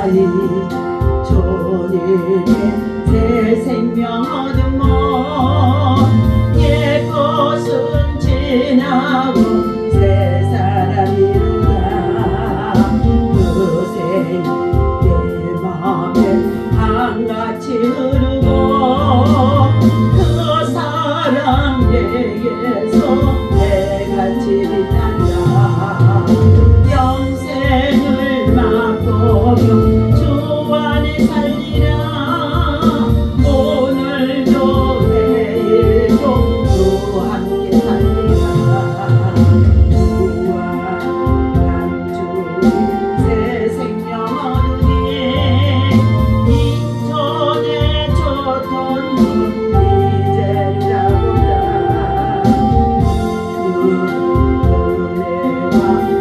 나이 주님의 새 생명 얻으면 옛것은 지나고 새 사람이로다. 그새 내 맘에 강같이 흐르고 그 사랑 내게서 해같이 빛난다. 영생을 맛보며 주 안에 살리라. 오늘도 내일도 주 함께 살리라. 주와 주님 새 생명 얻으니 이전에 줬던 이제는 나보다. 그 은혜와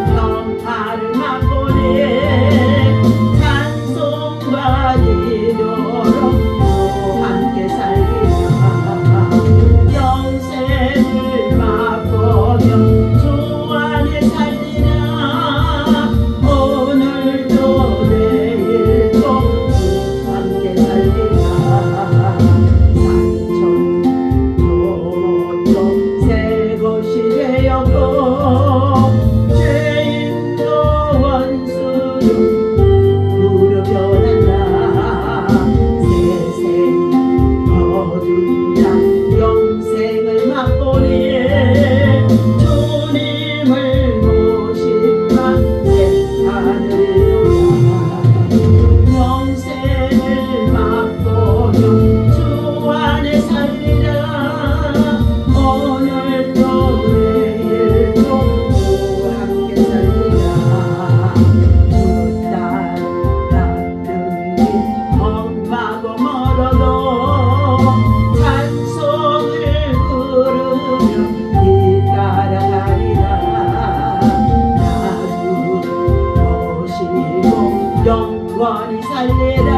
평화를 맛보니 찬송과 기도로 주 함께 살리라. 영생을 맛보며 주 안에 살리라. 오늘도 내일도 주 함께 살리라. 산천 도로 새 곳이 되었고 죄인도 원수도 무릎 변한다. 세생 어두운 양 영생을 맛보니 주님을 모시마 새 하늘이로다. 영생을 맛보며 주 안에 살리라. 오늘도 내일도 주 함께 살리라. 주 따라가는 길 험하고 멀어도 찬송을 부르며 길 따라가리라. 나를 모시고 영원히 살리라.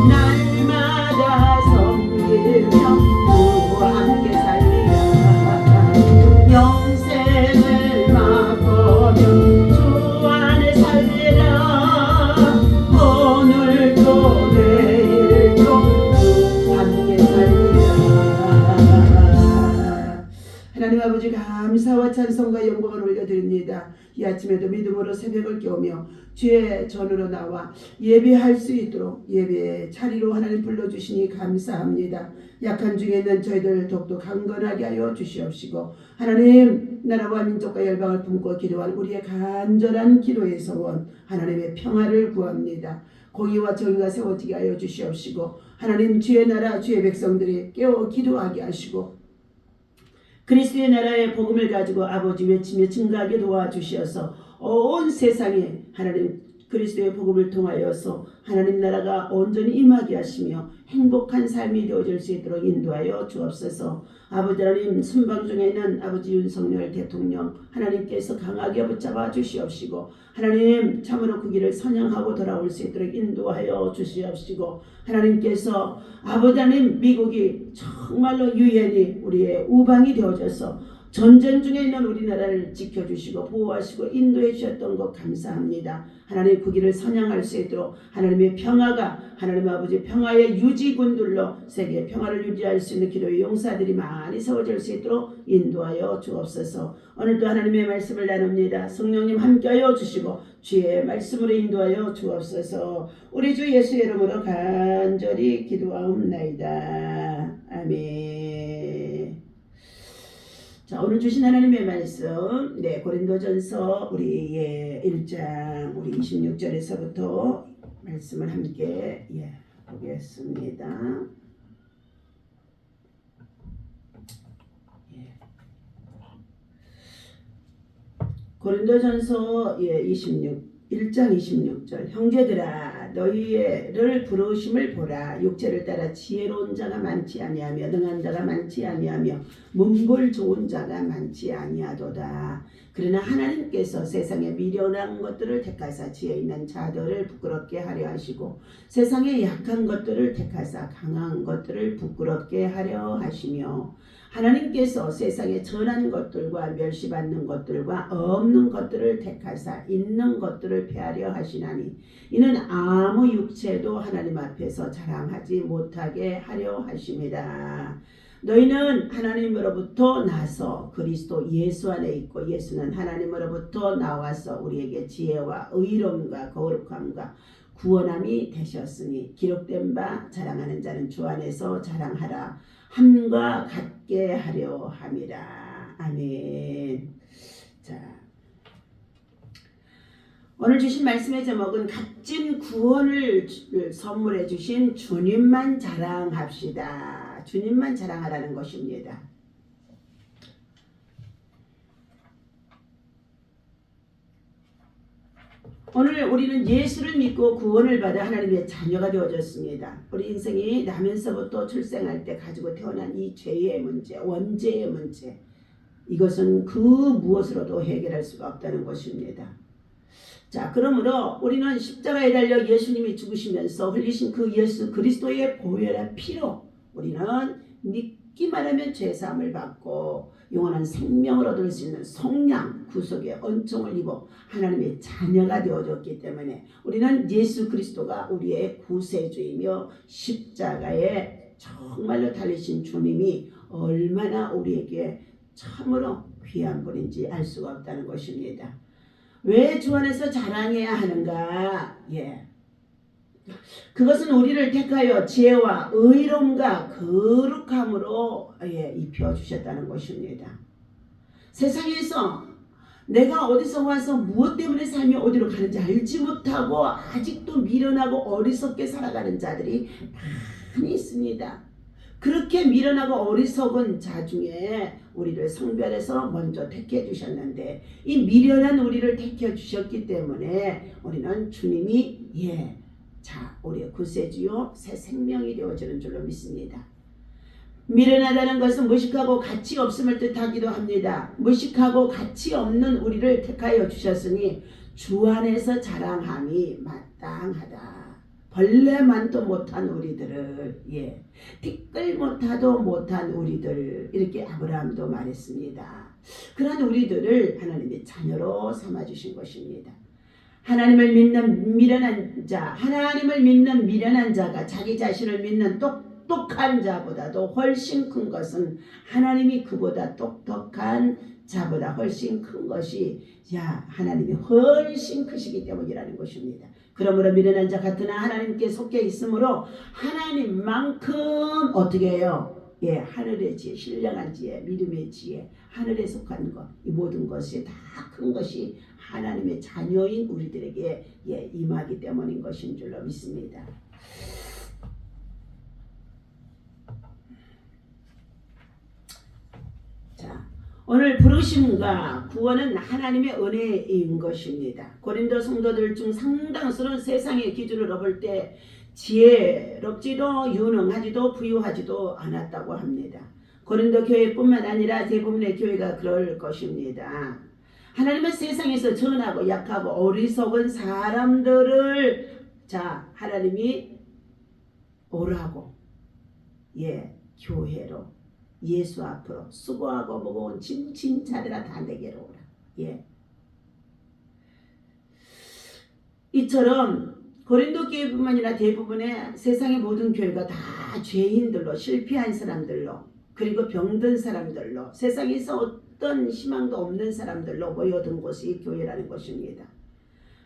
날마다 섬기며 주 함께 살리라. 영생을 맛보며 주 안에 살리라. 오늘도 내일도 주 함께 살리라. 하나님 아버지 감사와 찬송과 영광을 올려드립니다. 이 아침에도 믿음으로 새벽을 깨우며 주의 전으로 나와 예배할 수 있도록 예배의 자리로 하나님 불러주시니 감사합니다. 약한 중에 있는 저희들 더욱더 강건하게 하여 주시옵시고 하나님 나라와 민족과 열방을 품고 기도한 우리의 간절한 기도의 소원 하나님의 평화를 구합니다. 공의와 정의가 세워지게 하여 주시옵시고 하나님 주의 나라 주의 백성들이 깨어 기도하게 하시고 그리스도의 나라의 복음을 가지고 아버지 외치며 증가하게 도와주시어서 온 세상에 하나님 그리스도의 복음을 통하여서 하나님 나라가 온전히 임하게 하시며 행복한 삶이 되어질 수 있도록 인도하여 주옵소서. 아버지 하나님 순방 중에 있는 아버지 윤석열 대통령 하나님께서 강하게 붙잡아 주시옵시고 하나님 참으로 그 길을 선양하고 돌아올 수 있도록 인도하여 주시옵시고 하나님께서 아버지 하나님 미국이 정말로 유엔이 우리의 우방이 되어져서 전쟁 중에 있는 우리나라를 지켜주시고 보호하시고 인도해 주셨던 것 감사합니다. 하나님 그 길을 선양할 수 있도록 하나님의 평화가 하나님 아버지 평화의 유지군들로 세계 평화를 유지할 수 있는 기도의 용사들이 많이 세워질 수 있도록 인도하여 주옵소서. 오늘도 하나님의 말씀을 나눕니다. 성령님 함께하여 주시고 주의 말씀으로 인도하여 주옵소서. 우리 주 예수의 이름으로 간절히 기도하옵나이다. 아멘. 자, 오늘 주신 하나님의 말씀 고린도전서 우리 1장 우리 26절에서부터 말씀을 함께 보겠습니다. 고린도전서 1장 26절 형제들아 너희를 부르심을 보라. 육체를 따라 지혜로운 자가 많지 아니하며 능한 자가 많지 아니하며 문벌 좋은 자가 많지 아니하도다. 그러나 하나님께서 세상에 미련한 것들을 택하사 지혜 있는 자들을 부끄럽게 하려 하시고 세상에 약한 것들을 택하사 강한 것들을 부끄럽게 하려 하시며 하나님께서 세상에 전한 것들과 멸시받는 것들과 없는 것들을 택하사 있는 것들을 폐하려 하시나니 이는 아무 육체도 하나님 앞에서 자랑하지 못하게 하려 하심이라. 너희는 하나님으로부터 나서 그리스도 예수 안에 있고 예수는 하나님으로부터 나와서 우리에게 지혜와 의로움과 거룩함과 구원함이 되셨으니 기록된 바 자랑하는 자는 주 안에서 자랑하라 함과 같게 하려 함이라. 아멘. 자, 오늘 주신 말씀의 제목은 값진 구원을 선물해 주신 주님만 자랑합시다. 주님만 자랑하라는 것입니다. 오늘 우리는 예수를 믿고 구원을 받아 하나님의 자녀가 되어졌습니다. 우리 인생이 나면서부터 출생할 때 가지고 태어난 이 죄의 문제, 원죄의 문제, 이것은 그 무엇으로도 해결할 수가 없다는 것입니다. 자, 그러므로 우리는 십자가에 달려 예수님이 죽으시면서 흘리신 그 예수 그리스도의 보혈의 피로 우리는 믿기만 하면 죄사함을 받고 영원한 생명을 얻을 수 있는 성령 구속의 은총을 입어 하나님의 자녀가 되어졌기 때문에 우리는 예수 그리스도가 우리의 구세주이며 십자가에 정말로 달리신 주님이 얼마나 우리에게 참으로 귀한 분인지 알 수가 없다는 것입니다. 왜 주 안에서 자랑해야 하는가? 그것은 우리를 택하여 지혜와 의로움과 거룩함으로 입혀주셨다는 것입니다. 세상에서 내가 어디서 와서 무엇 때문에 삶이 어디로 가는지 알지 못하고 아직도 미련하고 어리석게 살아가는 자들이 많이 있습니다. 그렇게 미련하고 어리석은 자 중에 우리를 성별해서 먼저 택해 주셨는데 이 미련한 우리를 택해 주셨기 때문에 우리는 주님이 우리의 구세주요 새 생명이 되어지는 줄로 믿습니다. 미련하다는 것은 무식하고 가치 없음을 뜻하기도 합니다. 무식하고 가치 없는 우리를 택하여 주셨으니 주 안에서 자랑함이 마땅하다. 벌레만도 못한 우리들을 티끌 못하도 못한 우리들 이렇게 아브라함도 말했습니다. 그러한 우리들을 하나님의 자녀로 삼아주신 것입니다. 하나님을 믿는 미련한 자, 하나님을 믿는 미련한 자가 자기 자신을 믿는 똑똑한 자보다도 훨씬 큰 것은 하나님이 그보다 똑똑한 자보다 훨씬 큰 것이 하나님이 훨씬 크시기 때문이라는 것입니다. 그러므로 미련한 자 같으나 하나님께 속해 있으므로 하나님만큼 어떻게 해요? 하늘의 지혜, 신령한 지혜, 믿음의 지혜, 하늘에 속한 것, 이 모든 것이 다 큰 것이 하나님의 자녀인 우리들에게 임하기 때문인 것인 줄로 믿습니다. 자, 오늘 부르심과 구원은 하나님의 은혜인 것입니다. 고린도 성도들 중 상당수는 세상의 기준으로 볼 때 지혜롭지도 유능하지도 부유하지도 않았다고 합니다. 고린도 교회뿐만 아니라 대부분의 교회가 그럴 것입니다. 하나님은 세상에서 전하고 약하고 어리석은 사람들을 하나님이 오라고 교회로 예수 앞으로 수고하고 무거운 짐진 자들아 다 내게로 오라. 이처럼 고린도 교회뿐만 아니라 대부분의 세상의 모든 교회가 다 죄인들로 실패한 사람들로 그리고 병든 사람들로 세상에서 어떤 희망도 없는 사람들로 모여든 곳이 교회라는 것입니다.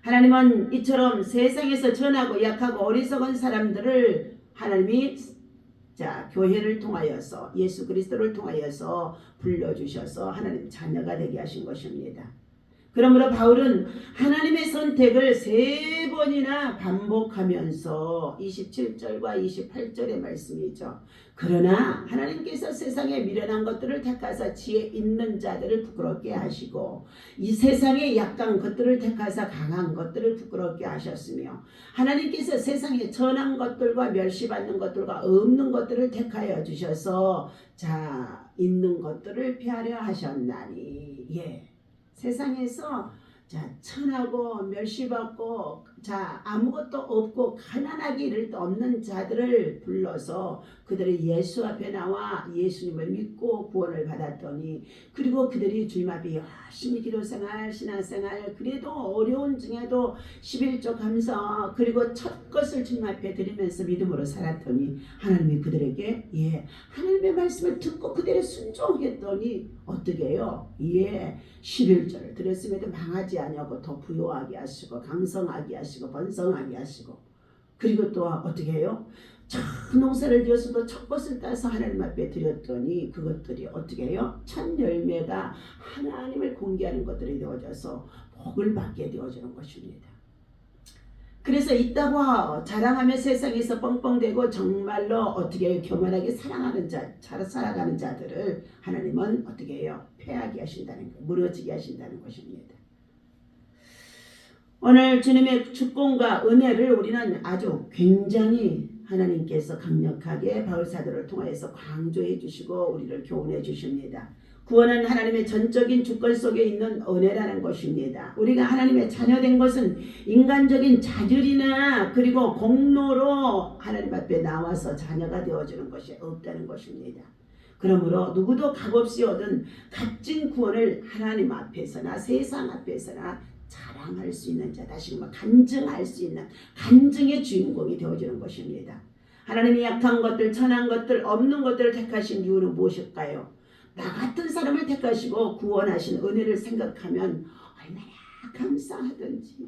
하나님은 이처럼 세상에서 전하고 약하고 어리석은 사람들을 하나님이 교회를 통하여서 예수 그리스도를 통하여서 불러주셔서 하나님 자녀가 되게 하신 것입니다. 그러므로 바울은 하나님의 선택을 3번이나 반복하면서 27절과 28절의 말씀이죠. 그러나 하나님께서 세상의 미련한 것들을 택하사 지혜 있는 자들을 부끄럽게 하시고 이 세상의 약한 것들을 택하사 강한 것들을 부끄럽게 하셨으며 하나님께서 세상의 전한 것들과 멸시받는 것들과 없는 것들을 택하여 주셔서 있는 것들을 폐하려 하셨나니 세상에서 천하고 멸시받고 아무것도 없고 가난하게 이를 데 없는 자들을 불러서 그들이 예수 앞에 나와 예수님을 믿고 구원을 받았더니, 그리고 그들이 주님 앞에 열심히 기도생활 신앙생활, 그래도 어려운 중에도 11조 감사 그리고 첫 것을 주님 앞에 드리면서 믿음으로 살았더니 하나님이 그들에게 하나님의 말씀을 듣고 그대로 순종했더니 어떻게 해요? 11절을 들었음에도 망하지 아니하고 더 부요하게 하시고 강성하게 하시고 번성하게 하시고, 그리고 또 어떻게 해요? 첫 농사를 지었어도 첫 것을 따서 하나님 앞에 드렸더니 그것들이 어떻게 해요? 첫 열매가 하나님을 공개하는 것들이 되어져서 복을 받게 되어지는 것입니다. 그래서 있다고 자랑하며 세상에서 뻥뻥대고 정말로 어떻게 교만하게 살아가는 자들을 하나님은 어떻게 해요? 패하게 하신다는 거, 무너지게 하신다는 것입니다. 오늘 주님의 축복과 은혜를 우리는 아주 굉장히 하나님께서 강력하게 바울사도를 통하여서 강조해 주시고 우리를 교훈해 주십니다. 구원은 하나님의 전적인 주권 속에 있는 은혜라는 것입니다. 우리가 하나님의 자녀된 것은 인간적인 자질이나 그리고 공로로 하나님 앞에 나와서 자녀가 되어주는 것이 없다는 것입니다. 그러므로 누구도 값없이 얻은 값진 구원을 하나님 앞에서나 세상 앞에서나 자랑할 수 있는 자, 다시 말해 간증할 수 있는 간증의 주인공이 되어주는 것입니다. 하나님이 약한 것들, 천한 것들, 없는 것들을 택하신 이유는 무엇일까요? 나 같은 사람을 택하시고 구원하신 은혜를 생각하면 얼마나 감사하던지요.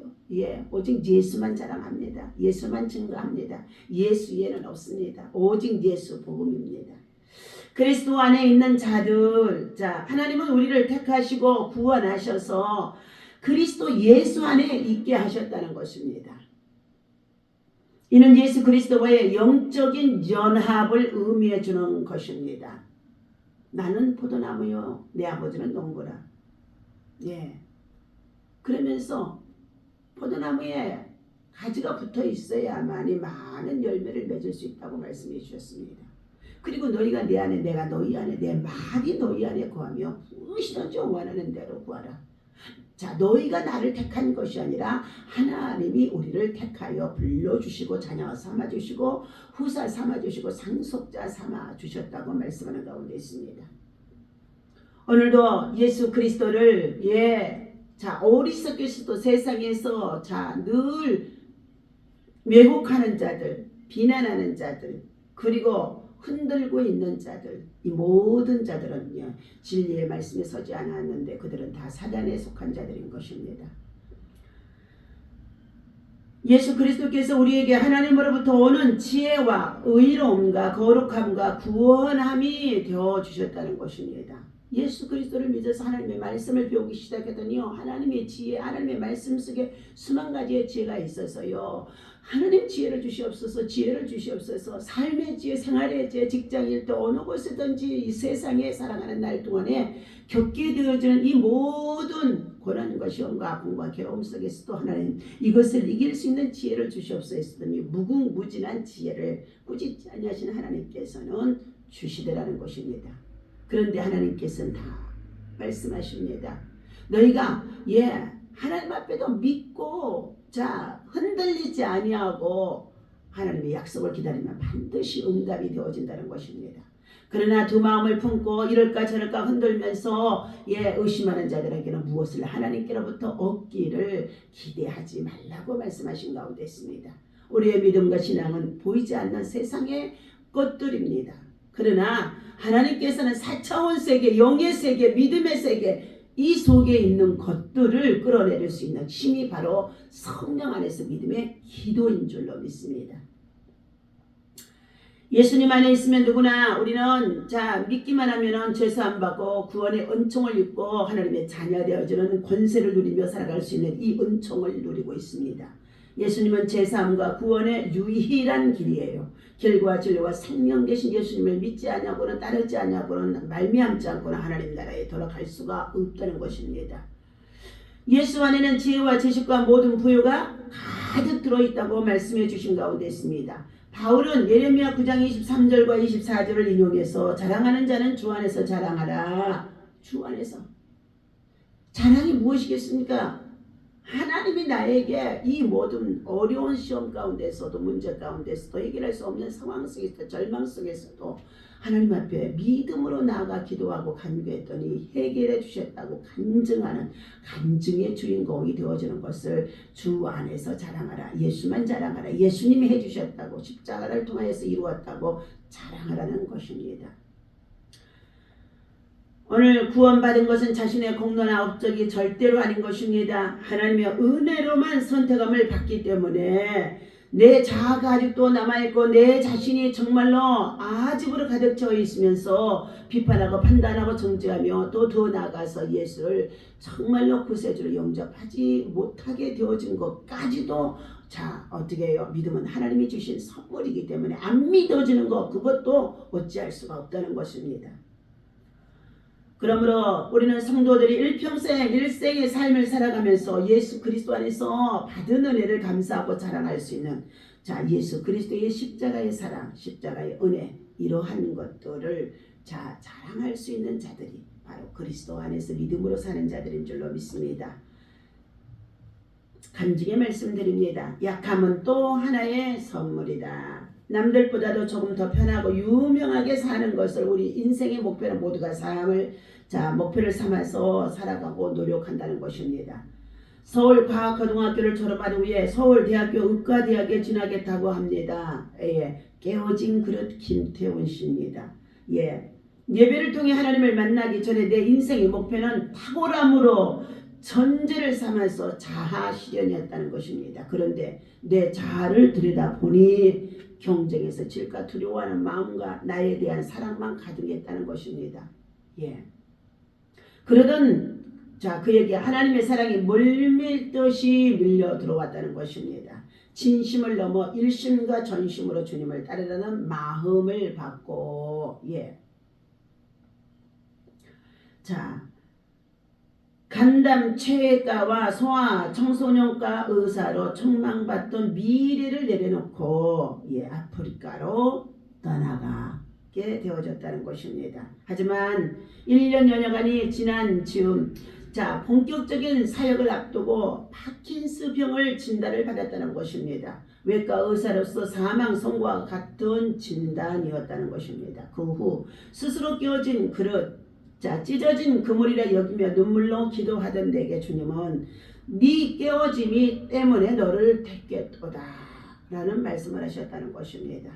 오직 예수만 자랑합니다. 예수만 증거합니다. 예수 외에는 없습니다. 오직 예수 복음입니다. 그리스도 안에 있는 자들, 하나님은 우리를 택하시고 구원하셔서 그리스도 예수 안에 있게 하셨다는 것입니다. 이는 예수 그리스도와의 영적인 연합을 의미해 주는 것입니다. 나는 포도나무요 내 아버지는 농부라. 그러면서 포도나무에 가지가 붙어 있어야만이 많은 열매를 맺을 수 있다고 말씀해 주셨습니다. 그리고 너희가 내 안에 내가 너희 안에 내 말이 너희 안에 거하며 무엇이든지 원하는 대로 구하라. 너희가 나를 택한 것이 아니라 하나님이 우리를 택하여 불러주시고 자녀 삼아주시고 후사 삼아주시고 상속자 삼아주셨다고 말씀하는 가운데 있습니다. 오늘도 예수 그리스도를 어리석게서도 세상에서 늘 왜곡하는 자들, 비난하는 자들, 그리고 흔들고 있는 자들, 이 모든 자들은요 진리의 말씀에 서지 않았는데 그들은 다 사단에 속한 자들인 것입니다. 예수 그리스도께서 우리에게 하나님으로부터 오는 지혜와 의로움과 거룩함과 구원함이 되어주셨다는 것입니다. 예수 그리스도를 믿어서 하나님의 말씀을 배우기 시작했더니요 하나님의 지혜, 하나님의 말씀 속에 수만 가지의 지혜가 있어서요 하나님 지혜를 주시옵소서, 지혜를 주시옵소서. 삶의 지혜, 생활의 지혜, 직장일 때 어느 곳이든지 이 세상에 살아가는 날 동안에 겪게 되어지는 이 모든 고난과 시험과 아픔과 괴로움 속에서도 하나님 이것을 이길 수 있는 지혜를 주시옵소서 했더니 무궁무진한 지혜를 꾸짖지 아니하시는 하나님께서는 주시더라는 것입니다. 그런데 하나님께서는 다 말씀하십니다. 너희가 하나님 앞에도 믿고 흔들리지 아니하고 하나님의 약속을 기다리면 반드시 응답이 되어진다는 것입니다. 그러나 두 마음을 품고 이럴까 저럴까 흔들면서 의심하는 자들에게는 무엇을 하나님께로부터 얻기를 기대하지 말라고 말씀하신 가운데 있습니다. 우리의 믿음과 신앙은 보이지 않는 세상의 것들입니다. 그러나 하나님께서는 4차원 세계, 영의 세계, 믿음의 세계 이 속에 있는 것들을 끌어내릴 수 있는 힘이 바로 성령 안에서 믿음의 기도인 줄로 믿습니다. 예수님 안에 있으면 누구나 우리는 믿기만 하면 죄사함 받고 구원의 은총을 입고 하나님의 자녀 되어주는 권세를 누리며 살아갈 수 있는 이 은총을 누리고 있습니다. 예수님은 죄사함과 구원의 유일한 길이에요. 길과 진리와 생명 되신 예수님을 믿지 않냐고는 따르지 않냐고는 말미암지 않고는 하나님 나라에 돌아갈 수가 없다는 것입니다. 예수 안에는 지혜와 지식과 모든 부유가 가득 들어있다고 말씀해 주신 가운데 있습니다. 바울은 예레미야 9장 23절과 24절을 인용해서 자랑하는 자는 주 안에서 자랑하라. 주 안에서. 자랑이 무엇이겠습니까? 하나님이 나에게 이 모든 어려운 시험 가운데서도 문제 가운데서도 해결할 수 없는 상황 속에서 절망 속에서도 하나님 앞에 믿음으로 나아가 기도하고 간구했더니 해결해 주셨다고 간증하는 간증의 주인공이 되어주는 것을 주 안에서 자랑하라. 예수만 자랑하라. 예수님이 해주셨다고 십자가를 통하여서 이루었다고 자랑하라는 것입니다. 오늘 구원받은 것은 자신의 공로나 업적이 절대로 아닌 것입니다. 하나님의 은혜로만 선택함을 받기 때문에 내 자아가 아직도 남아있고 내 자신이 정말로 아집으로 가득 채워 있으면서 비판하고 판단하고 정죄하며 또 더 나아가서 예수를 정말로 구세주로 영접하지 못하게 되어진 것까지도 자 어떻게 해요? 믿음은 하나님이 주신 선물이기 때문에 안 믿어지는 것 그것도 어찌할 수가 없다는 것입니다. 그러므로 우리는 성도들이 일평생 일생의 삶을 살아가면서 예수 그리스도 안에서 받은 은혜를 감사하고 자랑할 수 있는 자 예수 그리스도의 십자가의 사랑, 십자가의 은혜 이러한 것들을 자 자랑할 수 있는 자들이 바로 그리스도 안에서 믿음으로 사는 자들인 줄로 믿습니다. 간증의 말씀드립니다. 약함은 또 하나의 선물이다. 남들보다도 조금 더 편하고 유명하게 사는 것을 우리 인생의 목표는 모두가 삶을 목표를 삼아서 살아가고 노력한다는 것입니다. 서울과학고등학교를 졸업한 후에 서울대학교 의과대학에 진학했다고 합니다. 깨어진 그릇 김태훈 씨입니다. 예배를 통해 하나님을 만나기 전에 내 인생의 목표는 탁월함으로 전제를 삼아서 자아 실현이었다는 것입니다. 그런데 내 자아를 들여다보니 경쟁에서 질까 두려워하는 마음과 나에 대한 사랑만 가득했다는 것입니다. 그러던 그에게 하나님의 사랑이 물밀듯이 밀려 들어왔다는 것입니다. 진심을 넘어 일심과 전심으로 주님을 따르라는 마음을 받고 간담 체외과와 소아 청소년과 의사로 촉망받던 미래를 내려놓고 아프리카로 떠나가게 되어졌다는 것입니다. 하지만 1년 여녀간이 지난 즈음 본격적인 사역을 앞두고 파킨스 병을 진단을 받았다는 것입니다. 외과 의사로서 사망 선고와 같은 진단이었다는 것입니다. 그 후 스스로 끼워진 그릇 찢어진 그물이라 여기며 눈물로 기도하던 내게 주님은 네 깨어짐이 때문에 너를 택겠도다 라는 말씀을 하셨다는 것입니다.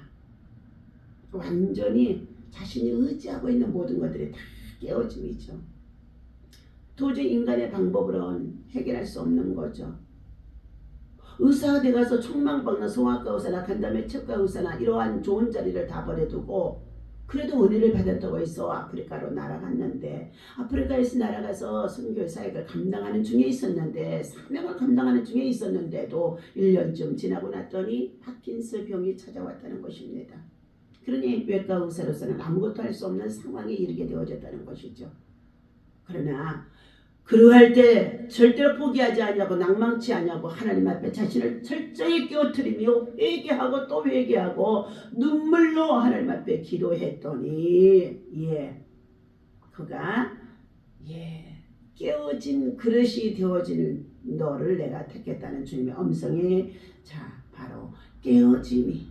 완전히 자신이 의지하고 있는 모든 것들이 다 깨어짐이죠. 도저히 인간의 방법으로는 해결할 수 없는 거죠. 의사가 돼가서 촉망받는 소아과 의사나 간담회 치과 의사나 이러한 좋은 자리를 다 버려두고 그래도 은혜를 받았다고 해서 아프리카로 날아갔는데 아프리카에서 날아가서 선교 사역을 감당하는 중에 있었는데 사명을 감당하는 중에 있었는데도 1년쯤 지나고 났더니 파킨스 병이 찾아왔다는 것입니다. 그러니 외과 의사로서는 아무것도 할 수 없는 상황에 이르게 되어졌다는 것이죠. 그러나 그러할 때 절대로 포기하지 아니하고 낭망치 아니하고 하나님 앞에 자신을 철저히 깨우트리며 회개하고 또 회개하고 눈물로 하나님 앞에 기도했더니 그가 깨어진 그릇이 되어진 너를 내가 택했다는 주님의 음성이 바로 깨어짐이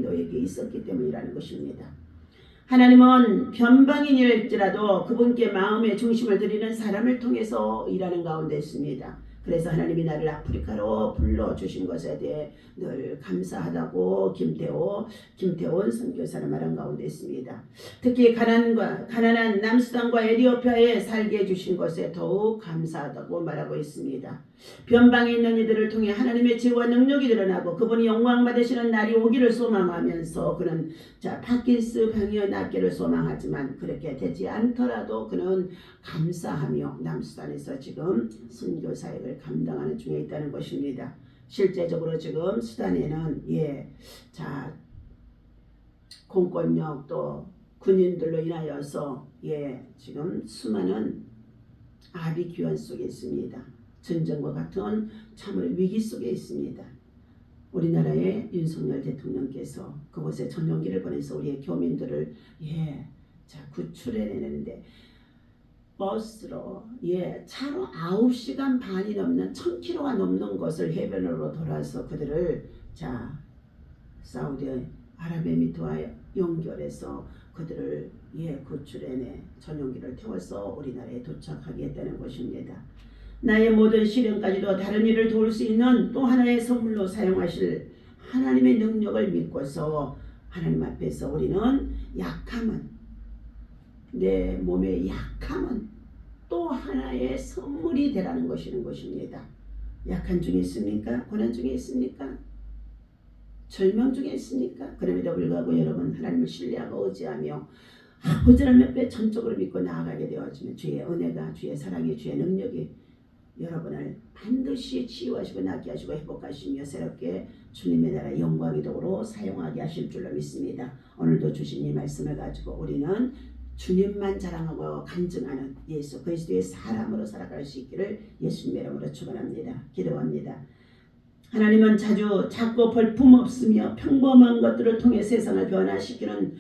너에게 있었기 때문이라는 것입니다. 하나님은 변방인일지라도 그분께 마음의 중심을 드리는 사람을 통해서 일하는 가운데 있습니다. 그래서 하나님이 나를 아프리카로 불러주신 것에 대해 늘 감사하다고 김태원 선교사는 말한 가운데 있습니다. 특히 가난한 남수단과 에티오피아에 살게 해주신 것에 더욱 감사하다고 말하고 있습니다. 변방에 있는 이들을 통해 하나님의 지혜와 능력이 드러나고 그분이 영광 받으시는 날이 오기를 소망하면서 그는 파킨스 병이 낫기를 소망하지만 그렇게 되지 않더라도 그는 감사하며 남수단에서 지금 선교 사역을 감당하는 중에 있다는 것입니다. 실제적으로 지금 수단에는 공권력 또 군인들로 인하여서 지금 수많은 아비규환 속에 있습니다. 전쟁과 같은 참으로 위기 속에 있습니다. 우리나라의 윤석열 대통령께서 그곳에 전용기를 보내서 우리의 교민들을 구출해내는데 버스로 차로 9시간 반이 넘는 1000km가 넘는 것을 해변으로 돌아서 그들을 사우디 아랍에미리트와 연결해서 그들을 구출해내 전용기를 태워서 우리나라에 도착하게 했다는 것입니다. 나의 모든 시련까지도 다른 일을 도울 수 있는 또 하나의 선물로 사용하실 하나님의 능력을 믿고서 하나님 앞에서 우리는 내 몸의 약함은 또 하나의 선물이 되라는 것입니다. 약한 중에 있습니까? 고난 중에 있습니까? 절망 중에 있습니까? 그럼에도 불구하고 여러분 하나님을 신뢰하고 의지하며 아버지 하나님 앞에 전적으로 믿고 나아가게 되어지면 주의 은혜가, 주의 사랑이, 주의 능력이 여러분을 반드시 치유하시고 낫게 하시고 회복하시며 새롭게 주님의 나라 영광의 도구로 사용하게 하실 줄로 믿습니다. 오늘도 주신 이 말씀을 가지고 우리는 주님만 자랑하고 간증하는 예수 그리스도의 사람으로 살아갈 수 있기를 예수님의 이름으로 축원합니다. 기도합니다. 하나님은 자주 작고 볼품없으며 평범한 것들을 통해 세상을 변화시키는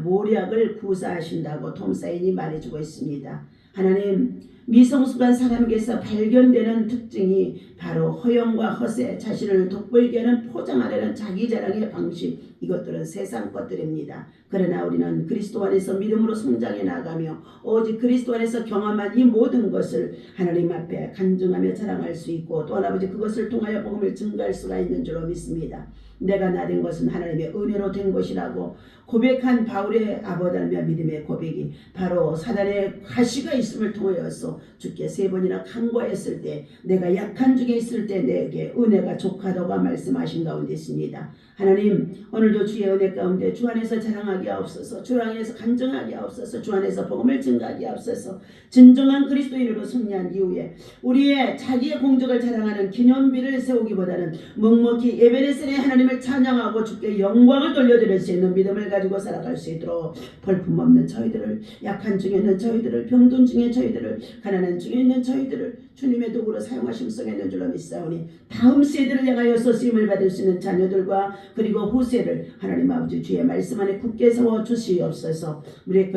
모략을 구사하신다고 톰 사인이 말해주고 있습니다. 하나님, 미성숙한 사람에게서 발견되는 특징이 바로 허영과 허세, 자신을 돋보이게 하는 포장하려는 자기자랑의 방식, 이것들은 세상 것들입니다. 그러나 우리는 그리스도 안에서 믿음으로 성장해 나가며 오직 그리스도 안에서 경험한 이 모든 것을 하나님 앞에 간증하며 자랑할 수 있고 또 아버지 그것을 통하여 복음을 증거할 수가 있는 줄로 믿습니다. 내가 나 된 것은 하나님의 은혜로 된 것이라고 고백한 바울의 아버지라며 믿음의 고백이 바로 사단의 가시가 있음을 통하여서 주께 3번이나 간구하였을 때 내가 약한 중에 있을 때 내게 은혜가 족하다고 말씀하신 가운데 있습니다. 하나님 오늘도 주의 은혜 가운데 주 안에서 자랑하게 하옵소서. 주 안에서 간증하게 하옵소서. 주 안에서 복음을 증거하게 하옵소서. 진정한 그리스도인으로 승리한 이후에 우리의 자기의 공적을 자랑하는 기념비를 세우기보다는 묵묵히 예배레스의 하나님을 찬양하고 주께 영광을 돌려드릴 수 있는 믿음을 가지고 살아갈 수 있도록 볼품없는 저희들을, 약한 중에 있는 저희들을, 병든 중에 저희들을, 가난한 중에 있는 저희들을 주님의 도구로 사용하심 속에 있는 줄로 믿사오니 다음 세대를 향하여서 쓰임을 받을 수 있는 자녀들과 그리고 후세를 하나님 아버지 주의 말씀 안에 굳게 세워 주시옵소서. 우리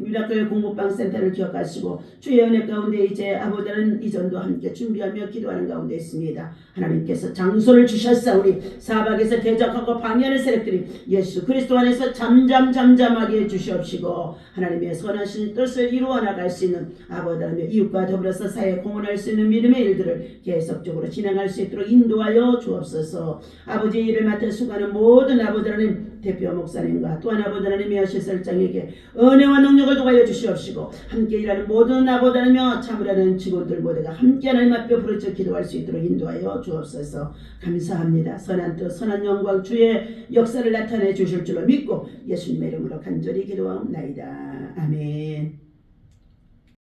미라클 공부방 센터를 기억하시고 주의 은혜 가운데 이제 아버지는 이전도 함께 준비하며 기도하는 가운데 있습니다. 하나님께서 장소를 주셨사오니 사박에서 대적하고 방해하는 세력들이 예수 그리스도 안에서 잠잠하게 해주시옵시고 하나님의 선하신 뜻을 이루어 나갈 수 있는 아버지라며 이웃과 더불어서 사회에 공헌할 수 있는 믿음의 일들을 계속적으로 진행할 수 있도록 인도하여 주옵소서. 아버지의 일을 맡아 수고하는 모든 아버지 하나님 대표 목사님과 또한 아버지 하나님의 여시설장에게 은혜와 능력을 더하여 주시옵시고 함께 일하는 모든 아버지 하나님과 참으라는 직원들 모두가 함께 하나님 앞에 부르짖어 기도할 수 있도록 인도하여 주옵소서. 감사합니다. 선한 뜻 선한 영광 주의 역사를 나타내 주실 줄로 믿고 예수님의 이름으로 간절히 기도하옵나이다. 아멘.